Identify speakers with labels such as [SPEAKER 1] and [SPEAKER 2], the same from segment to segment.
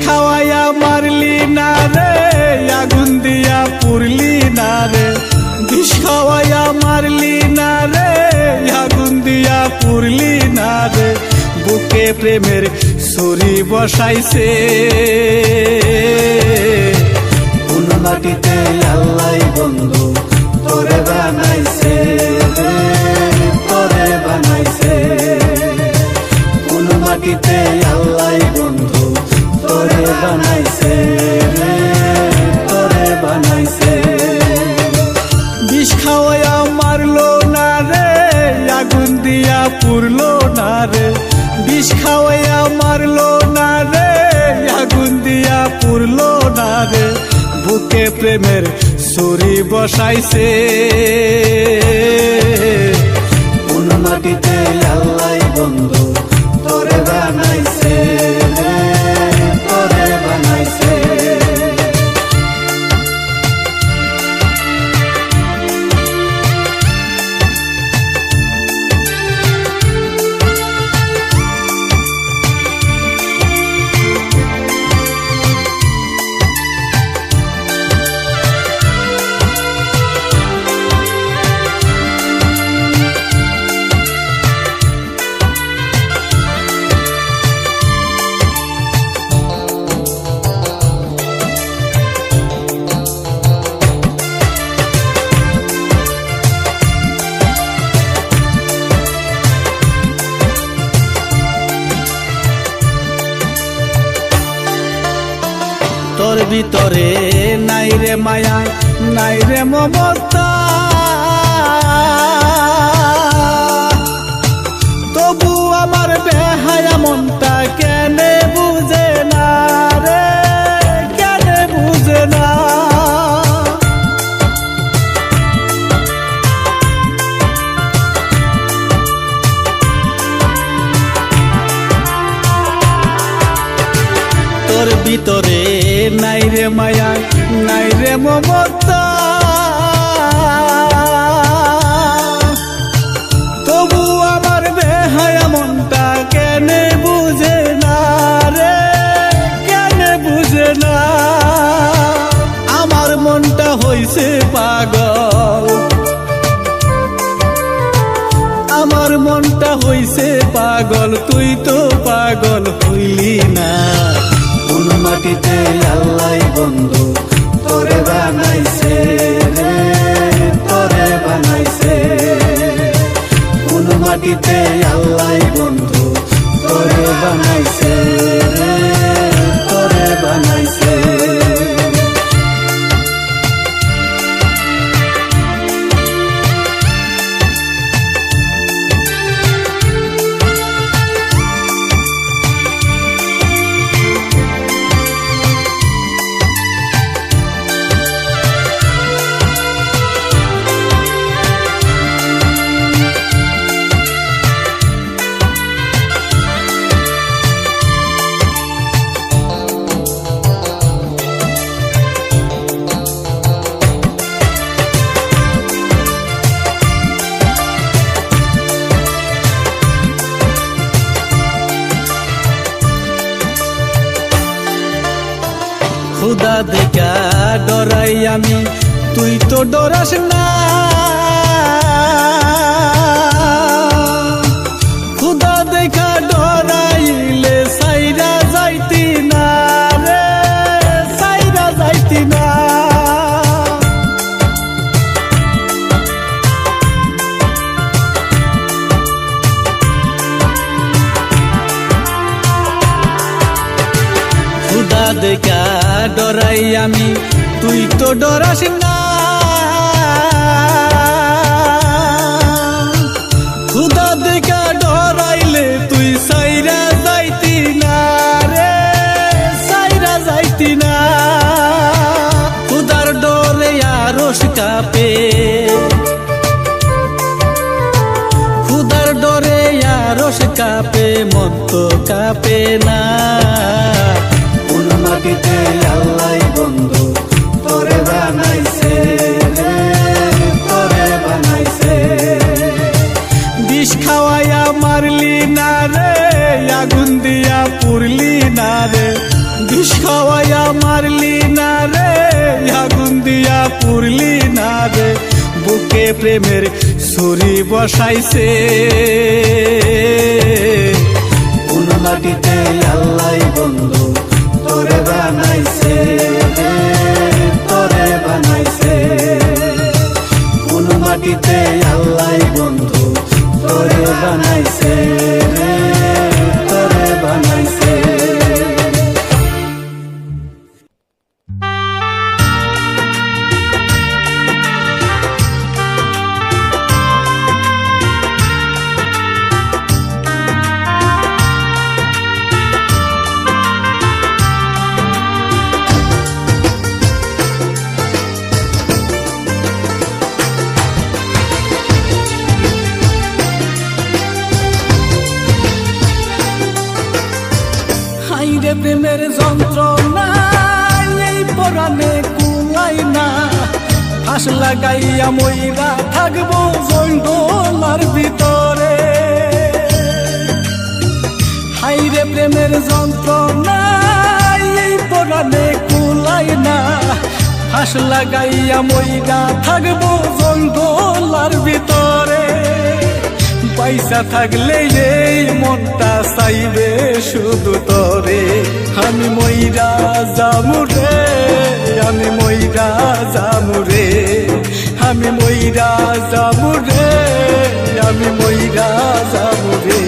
[SPEAKER 1] খাওয়াইয়া মারলি না রে, আগুন দিয়া পুরলি না রে। বিষ খাওয়াইয়া মারলি না রে, আগুন দিয়া পুরলি না রে। বুকে প্রেমের ছুরি বসাইছে কোন মাটিতে আল্লাহ বন্ধু তোরে বানাইছে, তোরে বানাইছে কোন মাটিতে আল্লাহ বন্ধু তোরে বানাইছে, তোরে বানাইছে। বিষ খাওয়াইয়া মারলো না রে, আগুন দিয়া পুরলো না রে। বিষ খাওয়াইয়া মারলো না রে, আগুন দিয়া পুরলো না রে। বুকে প্রেমের ছুরি বসাইছে কোন মাটিতে আল্লাহ বন্ধু তোরে বানাইছে, তোরে বানাইছে। তোর ভিতরে নাই রে মায়া, নাই রে মমতা, তবু আমার বেহায়া মনটা কেনে বুঝে না রে, কেনে বুঝে না। তোর ভিতরে নাই রে মায়া, নাই রে মমতা, তবু আমার বেহায়া মনটা কেনে বুঝে না রে, কেনে বুঝে না। আমার মনটা হইছে পাগল, আমার মনটা হইছে পাগল, তুই তো পাগল হইলি না। কোন মাটিতে আল্লাহ বন্ধু তোরে বানাইছে, তোরে বানাইছে কোন মাটিতে আল্লাহ বন্ধু তোরে বানাইছে, তোরে বানাইছে। খুদা দেখা ডরাই আমি, তুই তো ডরাস না। খুদা দেখা ডরাইলে সাইরা যাইতি না রে, সাইরা যাইতি না। খুদা দেখা ডরাই আমি, তুই তো ডরাস না। খুদা দেখা ডরাইলে তুই সাইরা যাইতি না রে, সাইরা যাইতি না। খুদার ডরে আরশ কাঁপে, খুদার ডরে আরশ কাঁপে, মন তো কাঁপে না। কোন মাটিতে আল্লাহ বন্ধু তোরে বানাইছে, তোরে বানাইছে। বিষ খাওয়াইয়া মারলি না রে, আগুন দিয়া পুরলি না রে। বিষ খাওয়াইয়া মারলি না রে, আগুন দিয়া পুরলি না রে, বুকে প্রেমের ছুরি বসাইছে। কোন মাটিতে আল্লাহ বন্ধু তোরে বানাইছে, তোরে বানাইছে। কোন মাটিতে আল্লাহ বন্ধু তোরে বানাইছে, তোরে বানাইছে। প্রেমের যন্ত্রণা এই পরাণে কুলাই না, ফাঁস লাগাইয়া মইরা থাকবো জঙ্গলার ভিতরে। হাইরে প্রেমের যন্ত্রণা এই পরাণে কুলাই না, ফাঁস লাগাইয়া মইরা থাকবো জঙ্গলার ভিতরে। পয়সা থাকলে এই মনটা চাইবে শুধু তরে, আমি মইরা যামুরে, আমি মইরা যামুরে, আমি মইরা যামুরে, আমি মইরা যামুরে।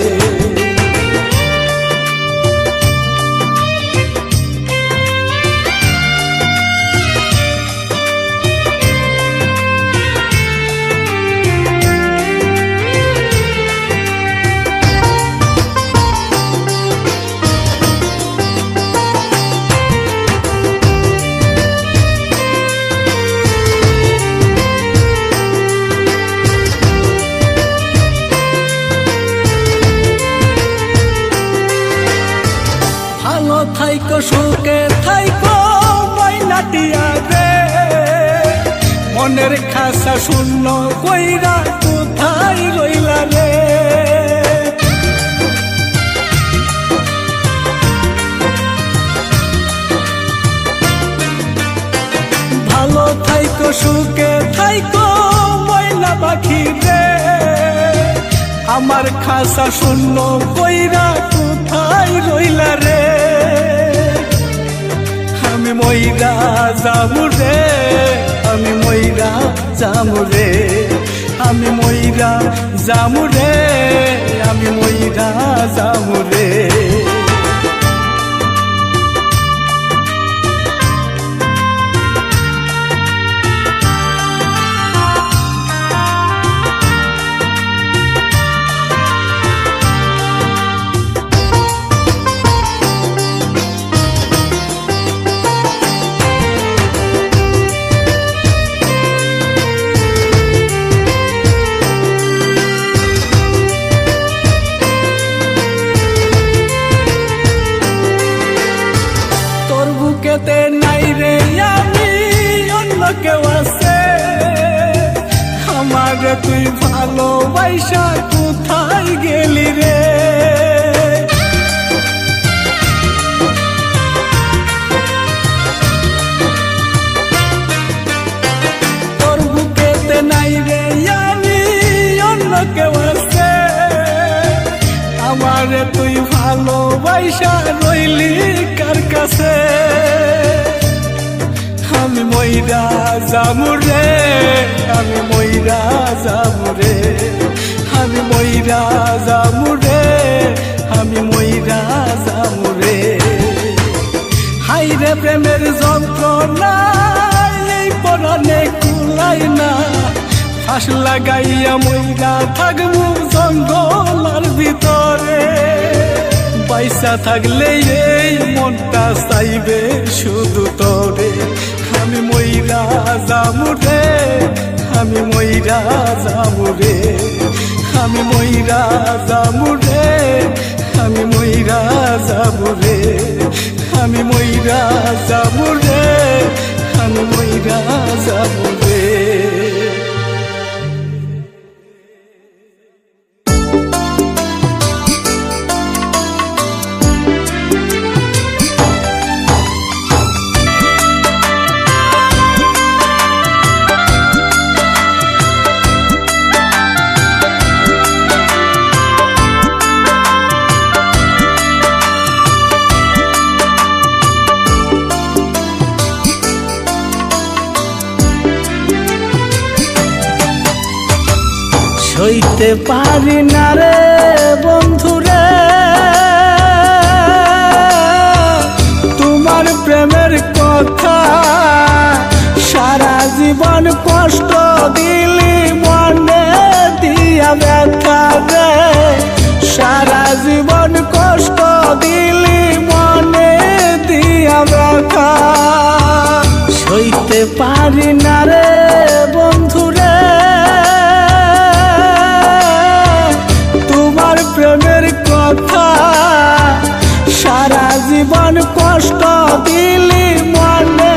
[SPEAKER 1] থাইকো সুখে থাইকো ময়নাটিয়া রে, মনের খাসা শূন্য কইরা কোথায় রইলা রে। ভালো থাইকো সুখে থাইকো ময়না পাখি রে, আমার খাসা শূন্য কইরা কোথায় রইলা রে। আমি মইরা যামুরে, আমি মইরা যামুরে, আমি মইরা যামুরে, আমি মইরা যামুরে। বুকেতে নাই রে আমি অন্য কেউ আছে, আমার তুই ভালোবাসা কোথায় গেলি রে। তোর বুকেতে নাই রে আমি অন্য কেউ আছে, আমার তুই ভালোবাসা রইলি কার কাছে। আমি মইরা যামুরে, আমি মইরা যামুরে, আমি মইরা যামুরে, আমি মইরা যামুরে। হাইরে প্রেমের যন্ত্রণা এই পরাণে কুলাই না, ফাঁস লাগাইয়া মইরা থাকবো জঙ্গলার ভিতরে। পয়সা থাকলে এই মনটা চাইবে শুধু তরে, আমি মইরা যামুরে, আমি মইরা যামুরে, আমি মইরা যামুরে, আমি মইরা যামুরে, আমি মইরা যামুরে, আমি মইরা যামুরে। সইতে পারি না রে বন্ধুরে তোমার প্রেমের কথা, সারা জীবন কষ্ট দিলি মনে দিয়া ব্যথা রে, সারা জীবন কষ্ট দিলি মনে দিয়া ব্যথা। সইতে পারি না রে বন্ধুরে তোমার প্রেমের কথা, সারা জীবন কষ্ট দিলি মনে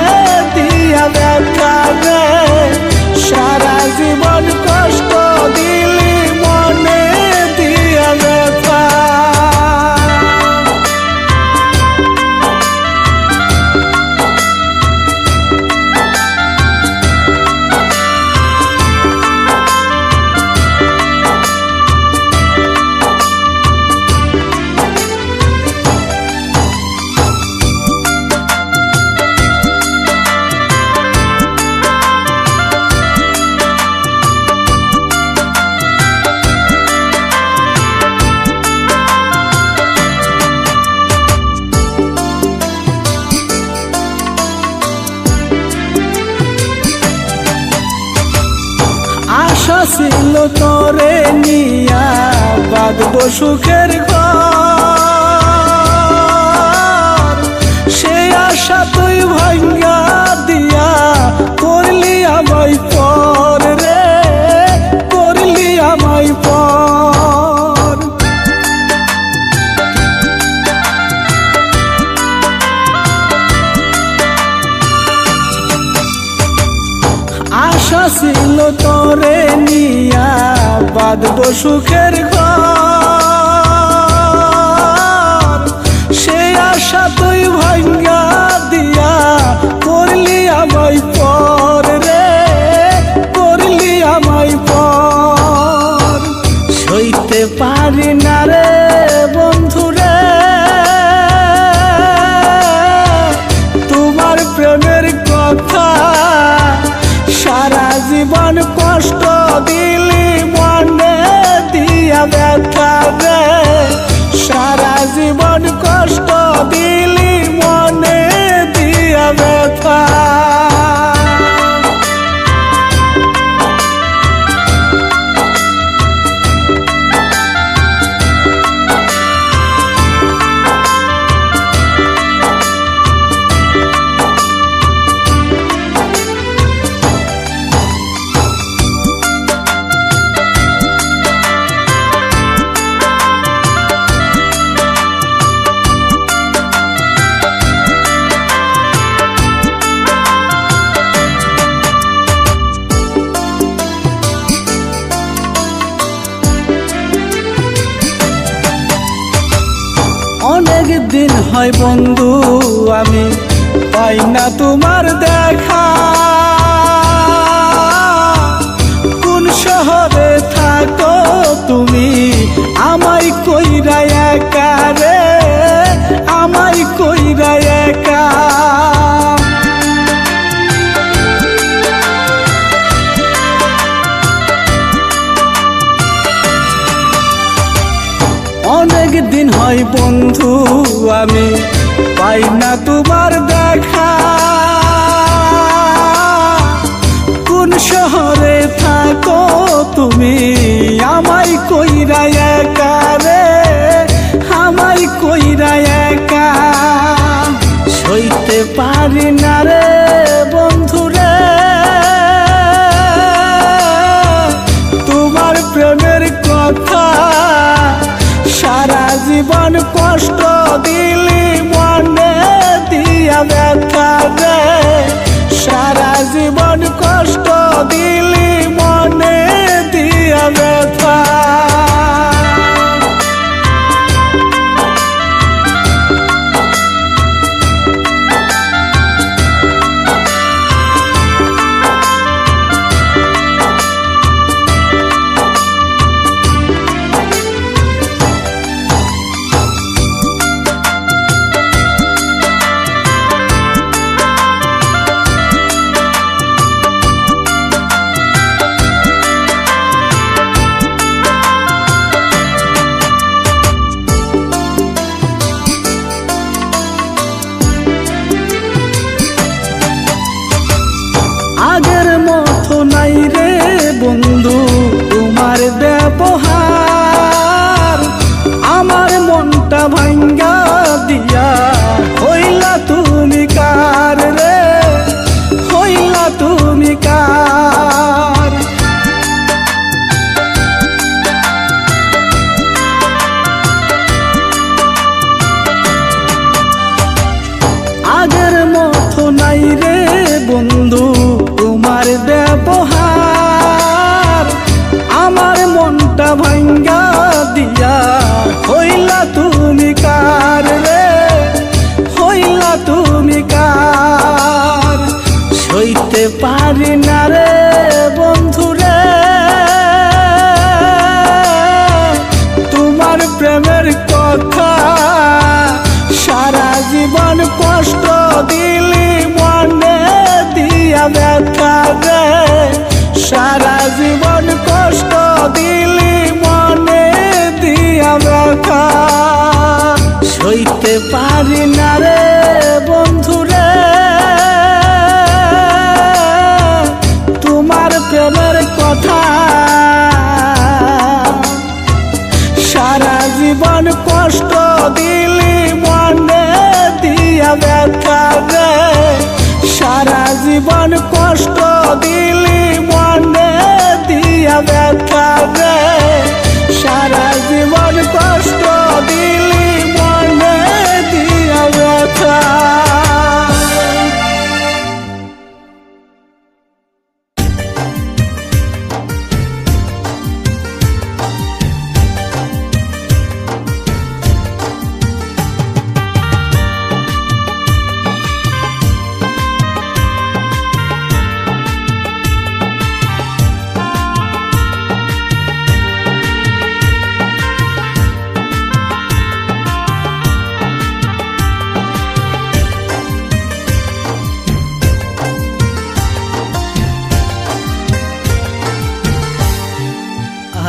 [SPEAKER 1] দিয়া ব্যথা রে, সারা জীবন কষ্ট দিলি মনে দিয়া ব্যথা। আশা ছিল তোরে নিয়া বাঁধবো সুখের ঘর, সেই আশা তুই ভাঙ্গা দিয়া করলি আমায় পর রে, করলি আমায় পর। আশা ছিল তোরে নিয়া বাঁধবো সুখের ঘর, সেই আশা তুই ভাঙ্গা দিয়া করলি আমায় পর রে, করলি আমায় পর। সইতে পারি না রে বন্ধুরে তোমার প্রেমের কথা, সারা জীবন কষ্ট দিলি মনে দিয়া ব্যথা রে, সারা জীবন কষ্ট দিলি মনে দিয়া ব্যথা। অনেক দিন হয় বন্ধু আমি পাই না তোমার দেখা, কোন শহরে থাকো তুমি আমায় কইরা একা রে, আমায় কইরা একা। অনেক দিন হয় বন্ধু আমি পাই না তোমার দেখা, কোন শহরে থাকো তুমি আমায় কইরা একা রে, আমায় কইরা একা। সইতে পারি না রে বন্ধুরে তোমার প্রেমের কথা, সারা জীবন কষ্ট দিলি মনে দিয়া ব্যথা রে, সারা জীবন কষ্ট দিলি মনে দিয়া ব্যথা।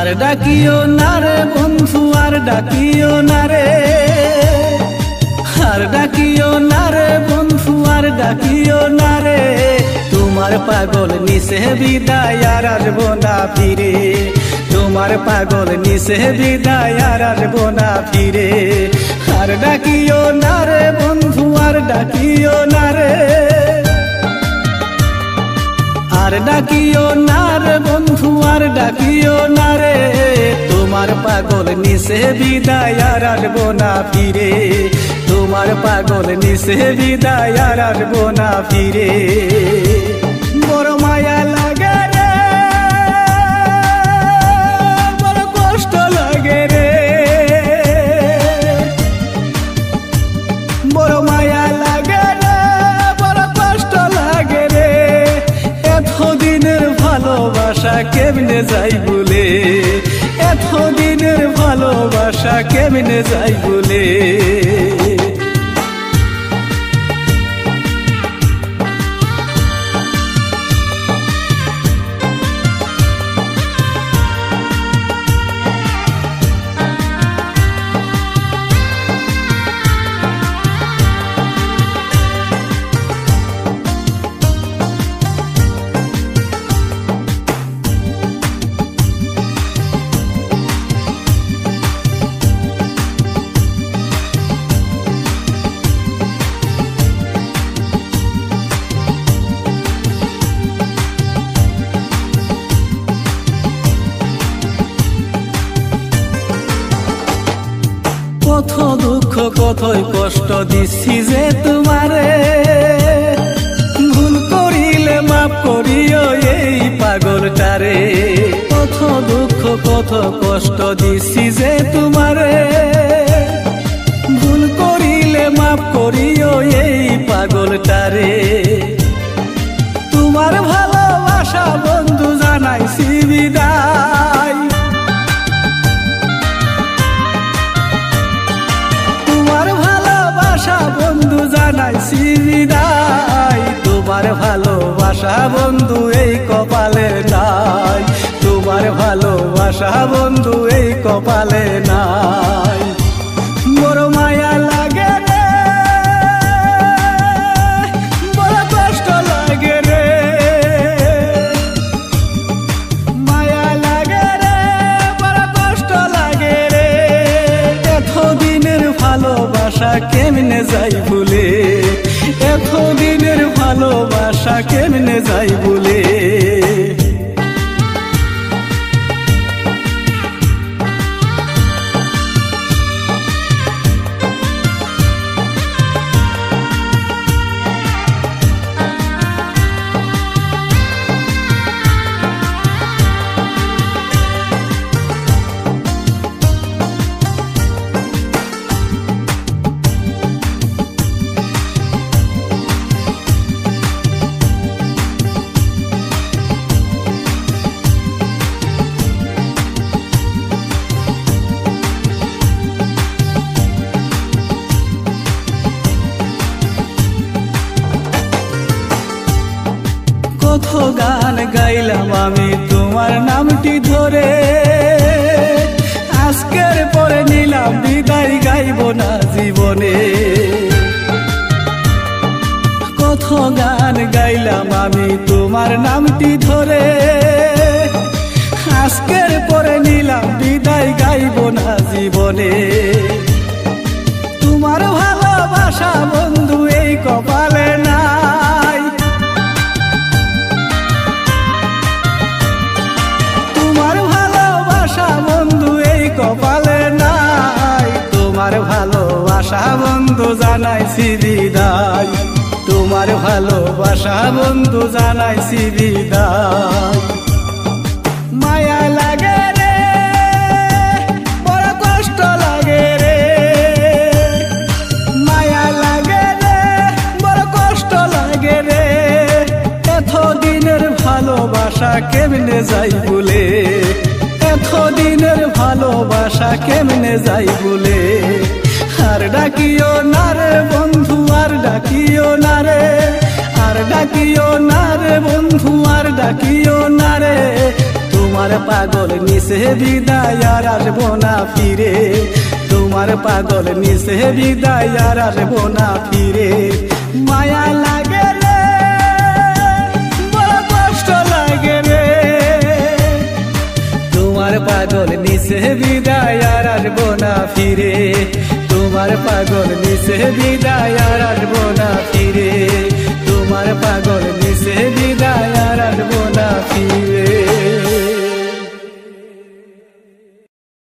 [SPEAKER 1] আর ডাকিও না রে বন্ধু, আর ডাকিও না রে, আর ডাকিও না রে বন্ধু, আর ডাকিও না রে। তোমার পাগল নিছে বিদায় আর আসবো না ফিরে, তোমার পাগল নিছে বিদায় আর আসবো না ফিরে। আর ডাকিও না রে বন্ধু, আর ডাকিও না রে, আর ডাকিও না রে বন্ধু, আর ডাকিও না রে। তোমার পাগল নিছে বিদায় আর আসবো না ফিরে, তোমার পাগল নিছে বিদায় আর আসবো না ফিরে। বড় মায়া লাগে রে, বড় কষ্ট লাগে রে, বড় মায়া লাগে রে, বড় কষ্ট লাগে রে। এতদিনের ভালোবাসা কেমনে যাই বলে, এতদিনের ভালোবাসা কেমনে যাই বলে। কত দুঃখ কতই কষ্ট দিচ্ছি যে তোমারে, ভুল করিলে মাফ করিও এই পাগলটারে। কত দুঃখ কত কষ্ট দিচ্ছি যে তোমারে, ভুল করিলে মাফ করিও এই পাগলটারে। তোমার ভালোবাসা বন্ধু জানাইছি বিদায়, বন্ধু জানাইছি বিদায়। তোমার ভালোবাসা বন্ধু এই কপালে নাই, তোমার ভালোবাসা বন্ধু এই কপালে নাই। বড় মায়া লাগে রে, বড় কষ্ট লাগে রে, মায়া লাগে রে, বড় কষ্ট লাগে রে। এতদিনের ভালোবাসা কেমনে যাই ভুলে, এতদিনের ভালোবাসা কেমনে যাই ভুলে। কত গান গাইলাম আমি তোমার নামটি ধরে, আজকের পরে নিলাম বিদায়, গাইব না জীবনে। কত গান গাইলাম আমি তোমার নামটি ধরে, আজকের পরে নিলাম বিদায়, গাইব না জীবনে। তোমার ভালোবাসা বন্ধু এই কপালে নাই, তোমার ভালোবাসা বন্ধু এই কপালে নাই। তোমার ভালোবাসা বন্ধু জানাইছি বিদায়, তোমার ভালোবাসা বন্ধু জানাইছি বিদায়। মায়া লাগে রে, বড় কষ্ট লাগে রে, মায়া লাগে রে, বড় কষ্ট লাগে রে। এতদিনের ভালোবাসা কেমনে যাই বলে, এতদিনের ভালোবাসা কেমনে যাই বলে। আর ডাকিও না রে বন্ধু, আর ডাকিও না রে, আর ডাকিও না রে বন্ধু, আর ডাকিও না রে। তোমার পাগল নিছে বিদায় আর আসবো না ফিরে, তোমার পাগল নিছে বিদায় আর আসবো না ফিরে। মায়া লাগে রে, বড় কষ্ট লাগে রে, তোমার পাগল নিছে বিদায় আর আসবো না ফিরে, তোমার পাগল নিছে বিদায় আর আসবো না ফিরে, তোমার পাগল নিছে বিদায় আর আসবো